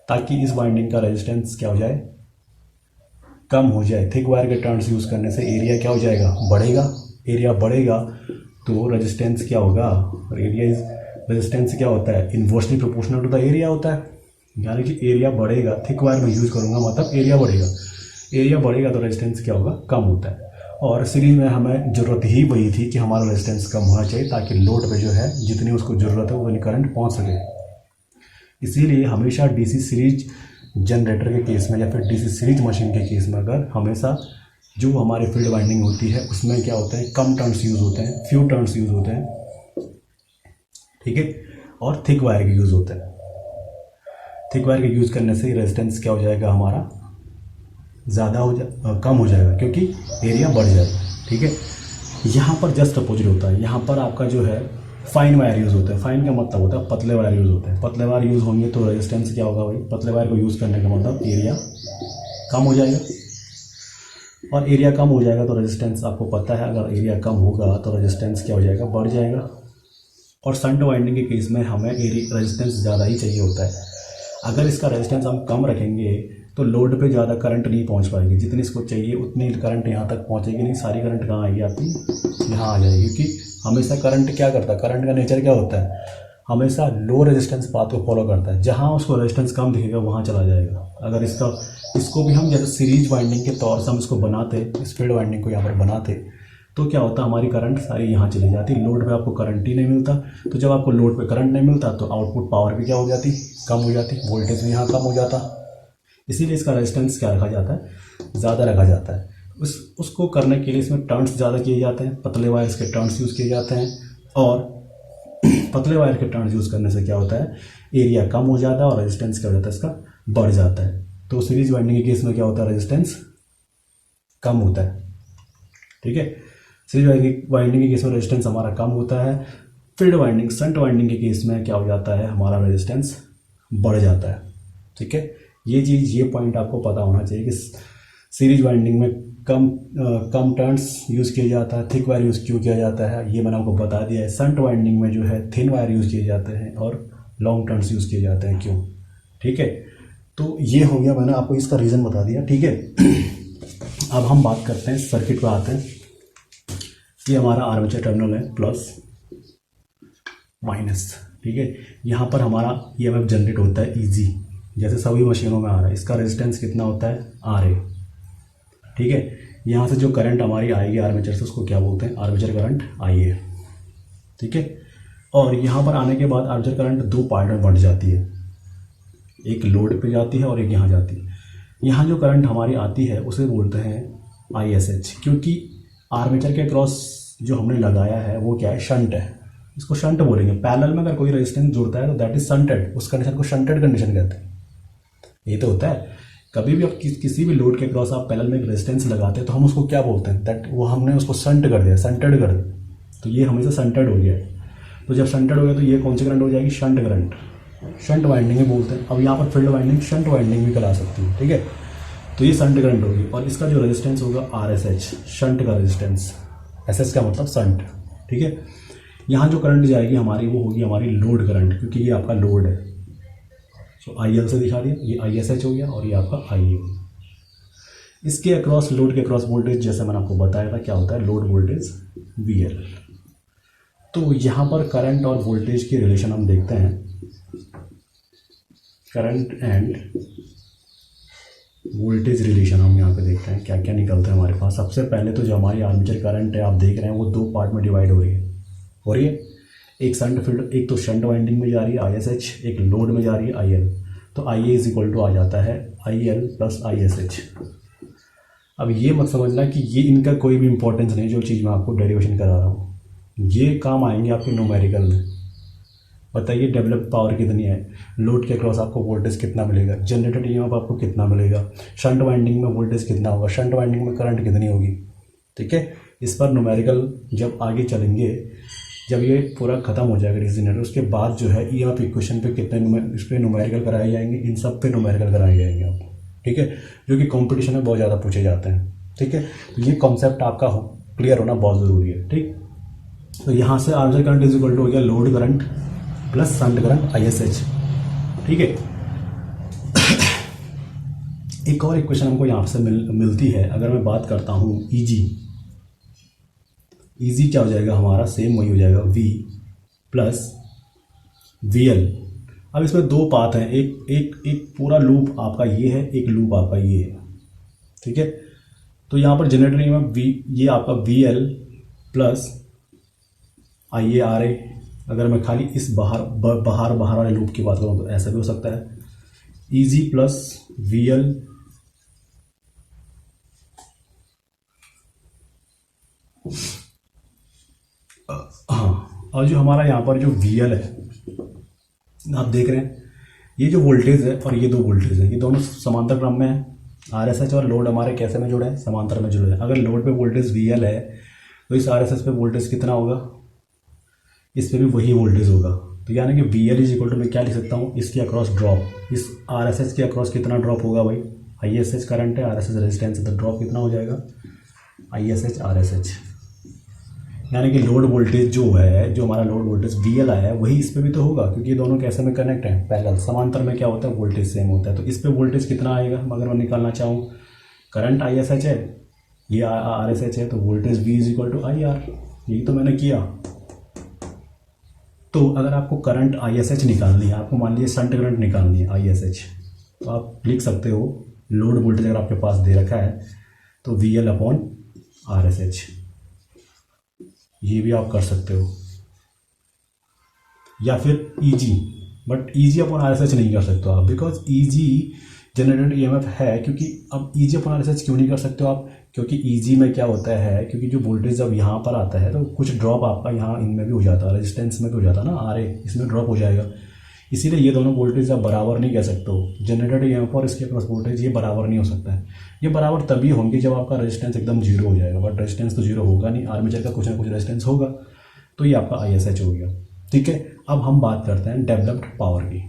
ताकि इस वाइंडिंग का रेजिस्टेंस क्या हो जाए, कम हो जाए। थिक वायर के टर्न्स यूज़ करने से एरिया क्या हो जाएगा, बढ़ेगा। एरिया बढ़ेगा तो रेजिस्टेंस क्या होगा, रेजिस्टेंस क्या होता है, inversely proportional to the area होता है। यानी कि एरिया बढ़ेगा, थिक वायर में यूज़ करूँगा मतलब एरिया बढ़ेगा। एरिया बढ़ेगा तो रेजिस्टेंस क्या होगा, कम होता है। और सीरीज में हमें ज़रूरत ही वही थी कि हमारा रेजिस्टेंस कम होना चाहिए, ताकि लोड पे जो है जितनी उसको ज़रूरत है उतनी करंट पहुंच सके। इसीलिए हमेशा डीसी सीरीज जनरेटर के केस में या फिर डीसी सीरीज मशीन के केस में अगर हमेशा जो हमारी फील्ड वाइंडिंग होती है उसमें क्या होता है, कम टर्न्स यूज़ होते हैं, फ्यू टर्न्स यूज़ होते हैं, ठीक है। और थिक वायर के यूज़ होते हैं। थिक वायर के यूज़ करने से रेजिस्टेंस क्या हो जाएगा, हमारा कम हो जाएगा, क्योंकि एरिया बढ़ जाएगा, ठीक है। यहाँ पर जस्ट अपोजिट होता है। यहाँ पर आपका जो है फाइन वायर यूज़ होता है। फाइन का मतलब होता है पतले वायर यूज़ होते हैं। पतले वायर यूज़ होंगे तो रेजिस्टेंस क्या होगा भाई, पतले वायर को यूज़ करने का मतलब एरिया कम हो जाएगा। और एरिया कम हो जाएगा तो रेजिस्टेंस, आपको पता है अगर एरिया कम होगा तो रेजिस्टेंस क्या हो जाएगा, बढ़ जाएगा। और शंट वाइंडिंग के केस में हमें रेजिस्टेंस ज़्यादा ही चाहिए होता है। अगर इसका रेजिस्टेंस हम कम रखेंगे तो लोड पे ज़्यादा करंट नहीं पहुंच पाएगी। जितनी इसको चाहिए उतनी करंट यहाँ तक पहुंचेगी नहीं। सारी करंट कहाँ आएगी आपकी, यहाँ आ जाएगी। क्योंकि हमेशा करंट क्या करता है, करंट का नेचर क्या होता है, हमेशा लो रेजिस्टेंस पाथ को फॉलो करता है। जहाँ उसको रेजिस्टेंस कम दिखेगा वहाँ चला जाएगा। अगर इसको भी हम जैसे सीरीज वाइंडिंग के तौर से हम इसको बनाते, इस फील्ड वाइंडिंग को यहाँ पर बनाते, तो क्या होता, हमारी करंट सारी यहाँ चली जाती। लोड पे आपको करंट ही नहीं मिलता। तो जब आपको लोड पे करंट नहीं मिलता तो आउटपुट पावर भी क्या हो जाती, कम हो जाती, वोल्टेज भी यहाँ कम हो जाता। इसीलिए इसका रेजिस्टेंस क्या रखा जाता है, ज़्यादा रखा जाता है। उसको करने के लिए इसमें टर्न्स ज़्यादा किए जाते हैं। पतले वायर के टर्न्स यूज़ किए जाते हैं। और पतले वायर के टर्न्स यूज़ करने से क्या होता है, एरिया कम हो जाता है और रेजिस्टेंस क्या हो जाता है, इसका बढ़ जाता है। तो सीरीज वाइंडिंग के केस में क्या होता है, रेजिस्टेंस कम होता है, ठीक है। सीरीज वाइंडिंग के केस में रेजिस्टेंस हमारा कम होता है। फील्ड वाइंडिंग, शंट वाइंडिंग के केस में क्या हो जाता है, हमारा रेजिस्टेंस बढ़ जाता है, ठीक है। ये पॉइंट आपको पता होना चाहिए कि सीरीज वाइंडिंग में कम टर्न्स यूज़ किया जाता है, थिक वायर यूज़ क्यों किया जाता है ये मैंने आपको बता दिया है। शंट वाइंडिंग में जो है थिन वायर यूज़ किए जाते हैं और लॉन्ग टर्न्स यूज़ किए जाते हैं, क्यों, ठीक है। तो ये हो गया, मैंने आपको इसका रीज़न बता दिया, ठीक है। अब हम बात करते हैं, सर्किट पर आते हैं। ये हमारा आर्मेचर टर्मिनल है, प्लस माइनस, ठीक है। यहाँ पर हमारा ईएमएफ जनरेट होता है ईजी, जैसे सभी मशीनों में आ रहा है। इसका रेजिस्टेंस कितना होता है, RA, ठीक है। यहाँ से जो करंट हमारी आएगी आर्मेचर से उसको क्या बोलते हैं, आर्मेचर करंट IA, ठीक है। और यहाँ पर आने के बाद आर्मेचर करंट दो पार्ट में बढ़ जाती है, एक लोड पे जाती है और एक यहाँ जाती है। यहाँ जो करंट हमारी आती है उसे बोलते हैं ISH, क्योंकि आर्मेचर के क्रॉस जो हमने लगाया है वो क्या है, शंट है, इसको शंट बोलेंगे। पैरेलल में अगर कोई रेजिस्टेंस जुड़ता है तो दैट इज शंटेड, उस कंडीशन को शंटेड कंडीशन कहते हैं। ये तो होता है, कभी भी आप किसी भी लोड के क्रॉस आप पैरेलल में एक रेजिस्टेंस लगाते हैं तो हम उसको क्या बोलते हैं, दैट वो हमने उसको शंट कर दिया, शंटेड कर दिया, तो ये हमेशा शंटेड हो गया है। तो जब शंटेड हो गया तो ये कौन सी करंट हो जाएगी, शंट करंट, शंट वाइंडिंग में बोलते हैं। अब यहाँ पर फील्ड वाइंडिंग शंट वाइंडिंग भी करा सकती है, ठीक है। तो ये शंट करंट होगी और इसका जो रेजिस्टेंस होगा RSH, शंट का रेजिस्टेंस, SS का मतलब शंट, ठीक है। यहाँ जो करंट जाएगी हमारी वो होगी हमारी लोड करंट, क्योंकि ये आपका लोड है। सो IL से दिखा दिया, ये ISH हो गया और ये आपका IA। इसके अक्रॉस, लोड के अक्रॉस वोल्टेज जैसे मैंने आपको बताया था क्या होता है, लोड वोल्टेज VL। तो यहाँ पर करंट और वोल्टेज की रिलेशन हम देखते हैं, करंट एंड वोल्टेज रिलेशन हम यहाँ पे देखते हैं क्या क्या निकलता है हमारे पास। सबसे पहले तो जो हमारी आर्मेचर करंट है आप देख रहे हैं वो दो पार्ट में डिवाइड हो रही है। एक शंट फील्ड, एक तो शंट वाइंडिंग में जा रही है ISH, एक लोड में जा रही है IL। तो IA इज इक्वल टू आ जाता है IL प्लस ISH। अब ये मत समझना कि ये इनका कोई भी इंपॉर्टेंस नहीं, जो चीज़ मैं आपको डेरिवेशन करा रहा हूँ ये काम आएंगे आपके न्यूमेरिकल में। बताइए डेवलप पावर कितनी है, लोड के क्रॉस आपको वोल्टेज कितना मिलेगा, जनरेटेड ईएमएफ आपको कितना मिलेगा, शंट वाइंडिंग में वोल्टेज कितना होगा, शंट वाइंडिंग में करंट कितनी होगी, ठीक है। इस पर न्यूमेरिकल जब आगे चलेंगे जब ये पूरा खत्म हो जाएगा डीसी जनरेटर, उसके बाद जो है ईएमएफ इक्वेशन पे कितने इस पर न्यूमेरिकल कराए जाएंगे, इन सब पे न्यूमेरिकल कराए जाएंगे आपको, ठीक है, जो कि कंपटीशन में बहुत ज़्यादा पूछे जाते हैं, ठीक है। तो ये कॉन्सेप्ट आपका क्लियर होना बहुत ज़रूरी है, ठीक। तो यहाँ से armature current is equal to हो गया load current plus shunt current ISH, ठीक है। एक और इक्वेशन हमको यहाँ से मिलती है, अगर मैं बात करता हूँ ईजी क्या हो जाएगा हमारा, सेम वही हो जाएगा V प्लस VL। अब इसमें दो पाथ हैं, एक पूरा लूप आपका ये है, एक लूप आपका ये है, ठीक है। तो यहाँ पर जनरेटर में ये आपका VL प्लस IARA। अगर मैं खाली इस बाहर वाले लूप की बात करूँ तो ऐसा भी हो सकता है, EG प्लस VL हाँ। और जो हमारा यहाँ पर जो VL है, आप देख रहे हैं ये जो वोल्टेज है और ये दो वोल्टेज है, ये दोनों समांतर क्रम में है। RSH और लोड हमारे कैसे में जुड़े हैं, समांतर में जुड़े हैं। अगर लोड पे वोल्टेज VL है तो इस RSH पे वोल्टेज कितना होगा, इस पे भी वही वोल्टेज होगा। तो यानी कि VL इज इक्वल टू मैं क्या लिख सकता हूँ, इसके अक्रॉस ड्रॉप, इस RSH के अक्रॉस कितना ड्रॉप होगा भाई, ISH करंट है, RSH रेजिस्टेंस है, तो ड्रॉप कितना हो जाएगा ISH RSH। यानी कि लोड वोल्टेज जो है, जो हमारा लोड वोल्टेज VL आया है वही इस पे भी तो होगा, क्योंकि ये दोनों कैसे में कनेक्ट हैं, पैरेलल। समांतर में क्या होता है, वोल्टेज सेम होता है। तो इस पे वोल्टेज कितना आएगा, अगर मैं निकालना चाहूँ, करंट ISH है, ये RSH है, तो voltage V is equal to IR। यही तो मैंने किया। तो अगर आपको करंट ISH निकालनी है, आपको मान लीजिए शंट करंट निकालनी है ISH, तो आप लिख सकते हो लोड वोल्टेज अगर आपके पास दे रखा है तो VL अपॉन RSH, ये भी आप कर सकते हो, या फिर EG, but EG upon RSH नहीं कर सकते हो आप, बिकॉज EG जनरेटेड EMF है। क्योंकि अब EG अपॉन RSH क्यों नहीं कर सकते हो आप, क्योंकि EG में क्या होता है, क्योंकि जो वोल्टेज जब यहाँ पर आता है तो कुछ ड्रॉप आपका यहाँ इनमें भी हो जाता है, रेजिस्टेंस में भी हो जाता है ना, RA इसमें ड्रॉप हो जाएगा। इसीलिए ये दोनों वोल्टेज आप बराबर नहीं कह सकते हो, जनरेटेड EMF और इसके अक्रॉस वोल्टेज ये बराबर नहीं हो सकता है। ये बराबर तभी होंगे जब आपका रेजिस्टेंस एकदम जीरो हो जाएगा, बट रेजिस्टेंस तो जीरो होगा नहीं, आर्मेचर का कुछ ना कुछ रेजिस्टेंस होगा, तो ये आपका ISH हो गया, ठीक है। अब हम बात करते हैं डेवलप्ड पावर की।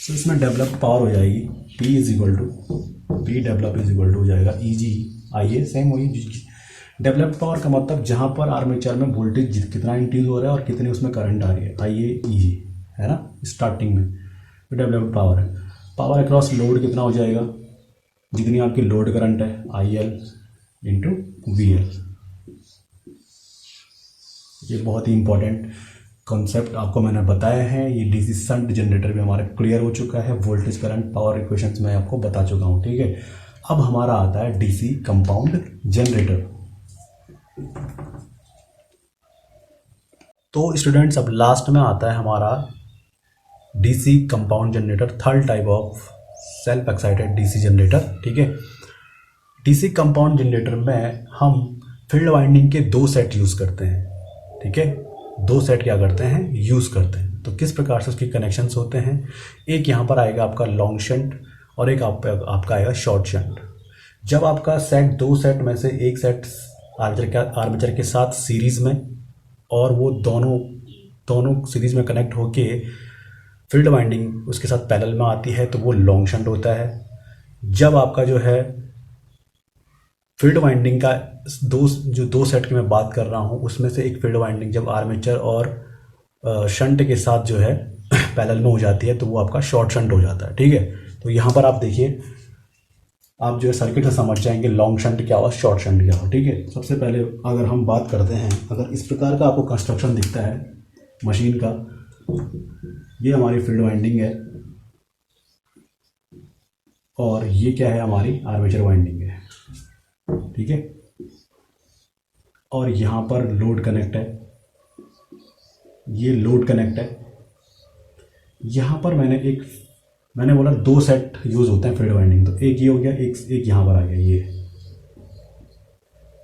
तो इसमें डेवलप पावर हो जाएगी P is equal to P develop is equal to हो जाएगा EG IA, सेम वही। डेवलप पावर का मतलब जहाँ पर आर्मेचर में वोल्टेज कितना इंक्रीज हो रहा है और कितनी उसमें करंट आ रही है, IA EG है ना स्टार्टिंग में, तो डेवलप पावर है। पावर अक्रॉस लोड कितना हो जाएगा, जितनी आपकी लोड करंट है IL इंटू VL। ये बहुत ही इंपॉर्टेंट कॉन्सेप्ट आपको मैंने बताया है। ये डीसी शंट जनरेटर भी हमारा क्लियर हो चुका है, वोल्टेज करंट पावर इक्वेशंस मैं आपको बता चुका हूँ, ठीक है। अब हमारा आता है डीसी कंपाउंड जनरेटर। तो स्टूडेंट्स अब लास्ट में आता है हमारा DC compound generator, third type of self excited DC generator, ठीक है। डीसी कंपाउंड जनरेटर में हम फील्ड वाइंडिंग के दो सेट यूज़ करते हैं, ठीक है। दो सेट क्या करते हैं, यूज़ करते हैं। तो किस प्रकार से उसके कनेक्शंस होते हैं, एक यहाँ पर आएगा आपका लॉन्ग शंट और एक आपका आएगा शॉर्ट शंट। जब आपका सेट, दो सेट में से एक सेट आर्मेचर के साथ सीरीज़ में, और वो दोनों सीरीज़ में कनेक्ट होके फील्ड वाइंडिंग उसके साथ पैरेलल में आती है, तो वो लॉन्ग शंट होता है। जब आपका जो है फील्ड वाइंडिंग का दो सेट की मैं बात कर रहा हूँ, उसमें से एक फील्ड वाइंडिंग जब आर्मेचर और शंट के साथ जो है पैरेलल में हो जाती है, तो वो आपका शॉर्ट शंट हो जाता है, ठीक है। तो यहाँ पर आप देखिए, आप जो है सर्किट से समझ जाएंगे लॉन्ग शंट क्या हुआ, शॉर्ट शंट क्या हुआ, ठीक है। सबसे पहले अगर हम बात करते हैं, अगर इस प्रकार का आपको कंस्ट्रक्शन दिखता है मशीन का, ये हमारी फील्ड वाइंडिंग है और ये क्या है, हमारी आर्मेचर वाइंडिंग है, ठीक है। और यहाँ पर लोड कनेक्ट है, ये लोड कनेक्ट है। यहाँ पर मैंने बोला दो सेट यूज़ होते हैं फील्ड वाइंडिंग, तो एक ये हो गया, एक यहाँ पर आ गया, ये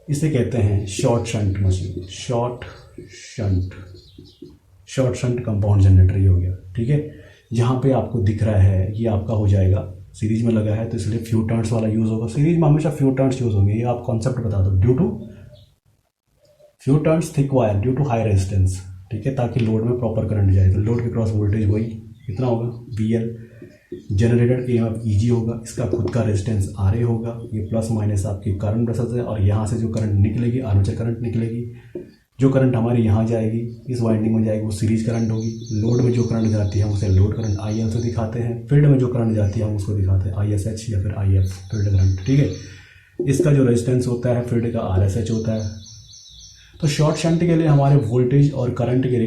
इसे कहते हैं short shunt machine, short short shunt compound generator ये हो गया, ठीक है। यहाँ पे आपको दिख रहा है ये आपका हो जाएगा, सीरीज में लगा है तो इसलिए फ्यू टर्न्स वाला यूज़ होगा। सीरीज में हमेशा फ्यू टर्न्स यूज़ होंगे, ये आप कॉन्सेप्ट बता दो। Due to few turns thick wire due to high resistance, ठीक है, ताकि लोड में प्रॉपर करंट जाए। तो लोड के क्रॉस वोल्टेज वही कितना होगा, V L. Generated EMF EG होगा, इसका खुद का रेजिस्टेंस RA होगा। ये प्लस माइनस आपकी करंट ब्रसेस है, और यहाँ से जो करंट निकलेगी आर्मेचर करंट निकलेगी। जो करंट हमारी यहाँ जाएगी इस वाइंडिंग में जाएगी वो सीरीज करंट होगी। लोड में जो करंट जाती है हम उसे लोड करंट IL से दिखाते हैं। फील्ड में जो करंट जाती है हम उसको दिखाते हैं ISH या फिर IF फील्ड करंट, ठीक है। इसका जो रेजिस्टेंस होता है फील्ड का RSH होता है। तो शॉर्ट शंट के लिए हमारे वोल्टेज और करंट के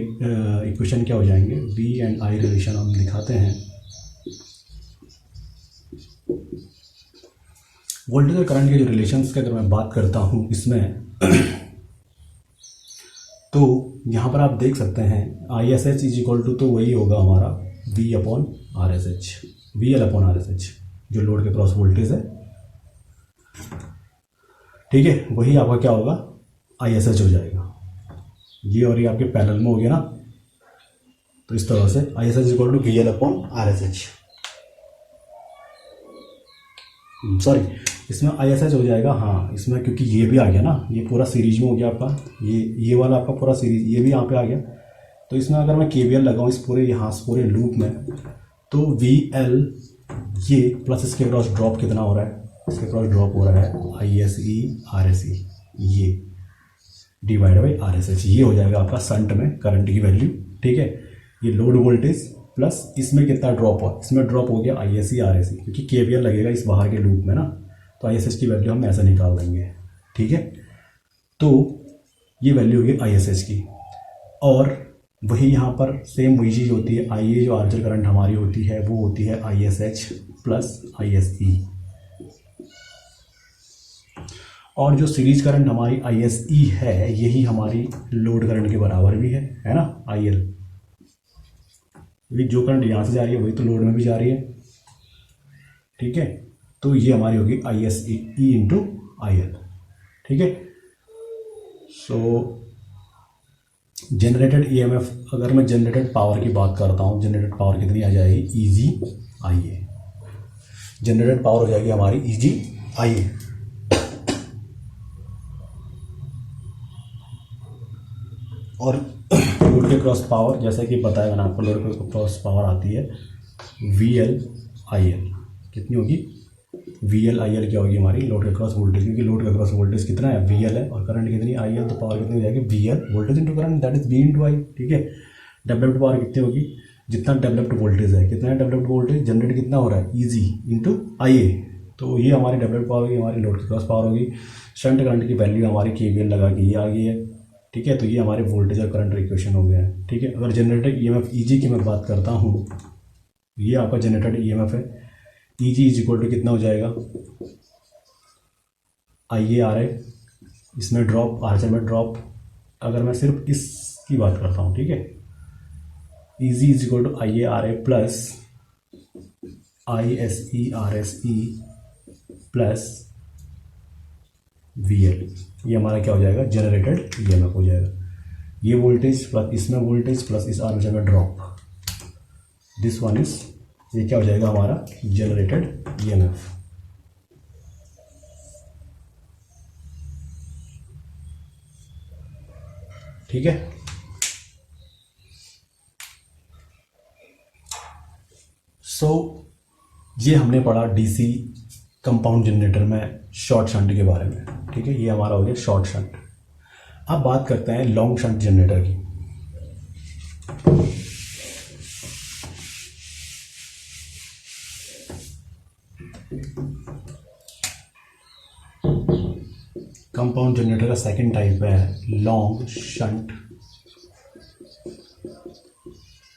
इक्वेशन क्या हो जाएंगे, V एंड I रिलेशन हम दिखाते हैं। वोल्टेज और करंट के जो रिलेशंस की अगर मैं बात करता हूँ इसमें तो यहाँ पर आप देख सकते हैं ISH इज इक्वल टू तो वही होगा हमारा V upon RSH, VL upon RSH जो लोड के क्रॉस वोल्टेज है, ठीक है। वही आपका क्या होगा ISH हो जाएगा। ये और ये आपके पैरेलल में हो गया ना, तो इस तरह से ISH is equal to VL upon RSH, sorry इसमें ISH हो जाएगा, हाँ इसमें क्योंकि ये भी आ गया ना, ये पूरा सीरीज में हो गया आपका, ये वाला आपका पूरा सीरीज ये भी यहाँ पे आ गया। तो इसमें अगर मैं KVL लगाऊँ इस पूरे यहाँ पूरे लूप में, तो VL ये प्लस इसके क्रॉस ड्रॉप कितना हो रहा है, इसके क्रॉस ड्रॉप हो रहा है ISE RSE ये डिवाइड बाई RSH, ये हो जाएगा आपका शंट में करंट की वैल्यू, ठीक है। ये लोड वोल्टेज प्लस इसमें कितना ड्रॉप हुआ, इसमें ड्रॉप हो गया ISE RSE, क्योंकि KVL लगेगा इस बाहर के लूप में ना, तो ISH की वैल्यू हम ऐसे निकाल देंगे, ठीक है। तो ये वैल्यू होगी ISH की, और वही यहाँ पर सेम वही चीज़ होती है। IA जो आर्मेचर करंट हमारी होती है वो होती है ISH प्लस ISE, और जो सीरीज करंट हमारी ISE है यही हमारी लोड करंट के बराबर भी है ना IL। जो करंट यहाँ से जा रही है वही तो लोड में भी जा रही है, ठीक है। तो ये हमारी होगी ISE इंटू IL, ठीक है। सो जनरेटेड EMF, अगर मैं जनरेटेड पावर की बात करता हूँ, जनरेटेड पावर कितनी आ जाएगी EGIA, जनरेटेड पावर हो जाएगी हमारी EGIA। और लोड के क्रॉस पावर जैसे कि बताया मैंने आपको, लोड के क्रॉस पावर आती है VLIL, कितनी होगी VLIL क्या होगी हमारी लोड के क्रॉस वोल्टेज, क्योंकि लोड का क्रॉस वोल्टेज कितना है VL है और करंट कितनी IL, तो पावर कितनी हो जाएगी VL voltage into current, that is V into I, ठीक है। डेवलप्ड पावर कितनी होगी, जितना डेवलप्ड वोल्टेज है, कितना है डेवलप्ड वोल्टेज जनरेट कितना हो रहा है EG इंटू IA, तो ये हमारी डेवलप्ड पावर होगी, हमारी लोड की क्रॉस पावर होगी। शंट करंट की वैल्यू हमारी KVL लगा के ये आ गई है, ठीक है। तो ये हमारे वोल्टेज और करंट इक्वेशन हो गया है, ठीक है। अगर जनरेटेड EMF EG की मैं बात करता हूँ, ये आपका जनरेटेड EMF है, EG इज इक्वल टू कितना हो जाएगा IARA, इसमें ड्रॉप आर्चर में ड्रॉप, अगर मैं सिर्फ इसकी बात करता हूँ, ठीक है, EG is equal to IARA plus ISE RSE plus VL, ये हमारा क्या हो जाएगा जनरेटेड EMF हो जाएगा। ये वोल्टेज प्लस इसमें वोल्टेज प्लस इस आर्मेचर में ड्रॉप, दिस वन इज, ये क्या हो जाएगा हमारा जनरेटेड EMF, ठीक है। सो ये हमने पढ़ा DC कंपाउंड जनरेटर में शॉर्ट शंट के बारे में, ठीक है। ये हमारा हो गया शॉर्ट शंट। अब बात करते हैं लॉन्ग शंट जनरेटर की। कंपाउंड जनरेटर का सेकंड टाइप है long shunt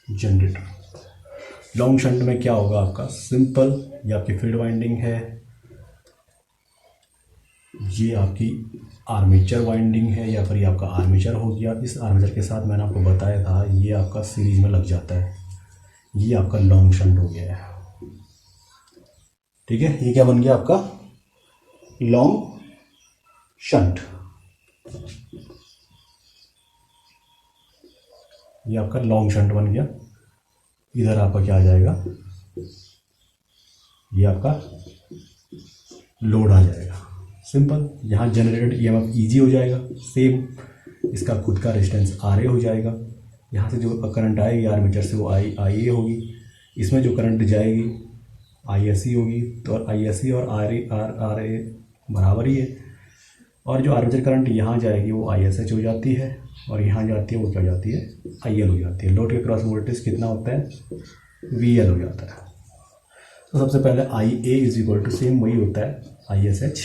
generator. Long shunt में क्या होगा आपका, सिंपल ये आपकी फील्ड वाइंडिंग है, ये आपकी आर्मेचर वाइंडिंग है या फिर ये आपका आर्मेचर हो गया। इस आर्मेचर के साथ मैंने आपको बताया था ये आपका सीरीज में लग जाता है, ये आपका लॉन्ग शंट हो गया है, ठीक है। ये क्या बन गया आपका लॉन्ग शंट। ये आपका लॉन्ग शंट बन गया। इधर आपका क्या आ जाएगा, ये आपका लोड आ जाएगा। सिंपल। यहाँ जनरेटेड ईएमएफ ईजी हो जाएगा। सेम इसका खुद का रेजिस्टेंस आर ए हो जाएगा। यहाँ से जो करंट आएगी आर्मेचर से वो आई ए होगी। इसमें जो करंट जाएगी आई एस सी होगी। तो आई एस सी और आर ए बराबर ही है। और जो आर्मेचर करंट यहाँ जाएगी वो आई एस एच हो जाती है, और यहाँ जाती है वो क्या हो जाती है, आई एल हो जाती है। लोड के क्रॉस वोल्टेज कितना होता है, वी एल हो जाता है। तो सबसे पहले आई ए इज इक्वल टू सेम वही होता है I S H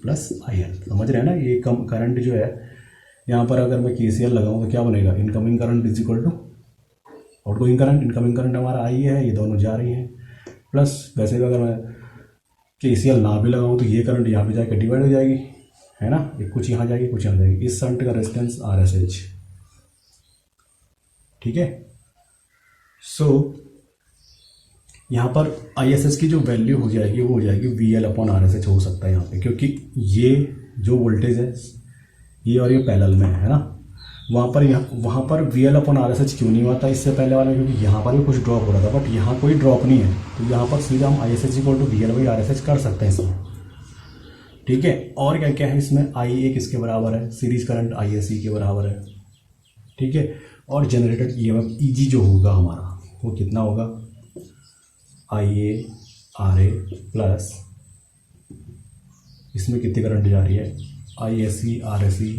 plus I L. समझ रहे हैं ना। ये कम करंट जो है यहाँ पर अगर मैं के सी एल लगाऊँ तो क्या बनेगा, incoming current is equal to outgoing current. Incoming current हमारा आई है, ये दोनों जा रही हैं, प्लस वैसे भी अगर मैं के सी एल ना भी लगाऊँ तो ये करंट यहाँ पे जाकर डिवाइड हो जाएगी, है ना। ये कुछ यहाँ जाएगी कुछ यहाँ जाएगी। इस शंट का रेजिस्टेंस आर एस एच, ठीक है। सो यहाँ पर आई एस एच की जो वैल्यू हो जाएगी वो हो जाएगी V L upon are S H हो सकता है यहाँ पे, क्योंकि ये जो वोल्टेज है ये और ये पैरेलल में है ना। वहाँ पर V L upon are S H क्यों नहीं हुआ था इससे पहले वाले, क्योंकि यहाँ पर भी कुछ ड्रॉप हो रहा था, बट यहाँ कोई ड्रॉप नहीं है। तो यहाँ पर सीधा हम I S H equal to V L by R S H कर सकते हैं इसमें, ठीक है। और क्या क्या है इसमें, आई ए किसके बराबर है, series current I S C के बराबर है, ठीक है। और generated E M F E G जो होगा हमारा वो कितना होगा, आई ए आर ए प्लस इसमें कितनी करंट जा रही है, I S C R S C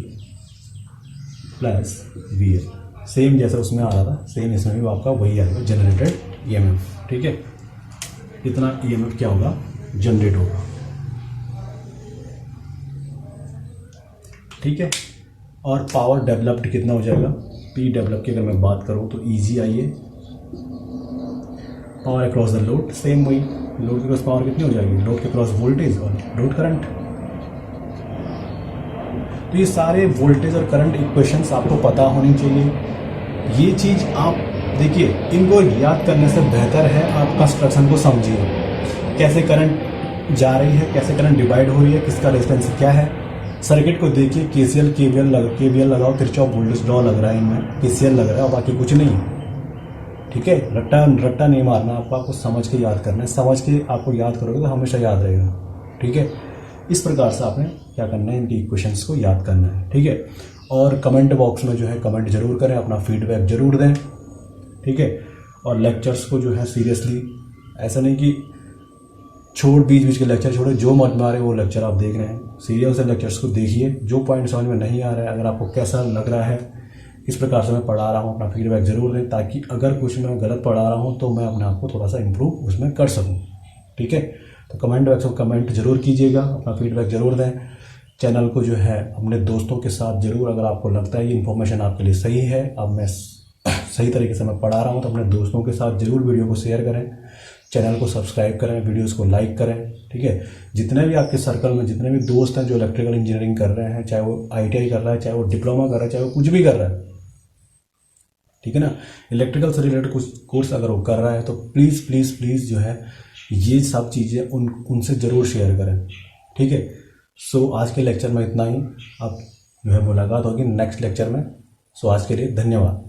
plus V L. Same जैसा उसमें आ रहा था सेम इसमें भी आपका वही आएगा, जनरेटेड ई एम एफ, ठीक है। इतना ई एम एफ क्या होगा, जनरेट होगा, ठीक है। और पावर डेवलप्ड कितना हो जाएगा, पी डेवलप की अगर मैं बात करूँ तो ईजी आई है power across the load. Same वही लोड के क्रॉस पावर कितनी हो जाएगी, लोड के क्रॉस वोल्टेज और लोड करंट। तो ये सारे वोल्टेज और करंट इक्वेशंस आपको पता होनी चाहिए। ये चीज़ आप देखिए, इनको याद करने से बेहतर है आप कंस्ट्रक्शन को समझिए, कैसे करंट जा रही है, कैसे करंट डिवाइड हो रही है, किसका रेजिस्टेंस क्या है। सर्किट को देखिए, केसीएल केवीएल लगाओ, किरचॉफ वोल्टेज लॉ लग रहा है इनमें, केसीएल लग रहा है और बाकी कुछ नहीं है, ठीक है। रट्टा नहीं मारना आपको समझ के याद करना है। समझ के आपको याद करोगे तो हमेशा याद रहेगा, ठीक है। इस प्रकार से आपने क्या करना है, इनकी इक्वेशंस को याद करना है, ठीक है। और कमेंट बॉक्स में जो है कमेंट जरूर करें, अपना फीडबैक जरूर दें, ठीक है। और लेक्चर्स को जो है सीरियसली, ऐसा नहीं कि बीच बीच के लेक्चर छोड़े, जो मत मारे वो लेक्चर आप देख रहे हैं, सीरियल से लेक्चर्स को देखिए। जो पॉइंट समझ में नहीं आ रहा है, अगर आपको कैसा लग रहा है इस प्रकार से मैं पढ़ा रहा हूँ, अपना फीडबैक जरूर दें, ताकि अगर कुछ मैं गलत पढ़ा रहा हूँ तो मैं अपने आप को थोड़ा सा इम्प्रूव उसमें कर सकूँ, ठीक है। तो कमेंट बॉक्स में कमेंट जरूर कीजिएगा, अपना फीडबैक जरूर दें। चैनल को जो है अपने दोस्तों के साथ जरूर, अगर आपको लगता है ये इन्फॉर्मेशन आपके लिए सही है, अब मैं सही तरीके से मैं पढ़ा रहा हूँ, तो अपने दोस्तों के साथ जरूर वीडियो को शेयर करें, चैनल को सब्सक्राइब करें, वीडियोस को लाइक करें, ठीक है। जितने भी आपके सर्कल में जितने भी दोस्त हैं जो इलेक्ट्रिकल इंजीनियरिंग कर रहे हैं, चाहे वो आईटीआई कर रहा है, चाहे वो डिप्लोमा कर रहा है, चाहे वो कुछ भी कर रहा है, ठीक है ना, इलेक्ट्रिकल से रिलेटेड कुछ कोर्स अगर वो कर रहा है तो प्लीज़ प्लीज़ प्लीज़ जो है ये सब चीज़ें उनसे ज़रूर शेयर करें, ठीक है। सो आज के लेक्चर में इतना ही। अब जो है मुलाकात होगी नेक्स्ट लेक्चर में। सो आज के लिए धन्यवाद।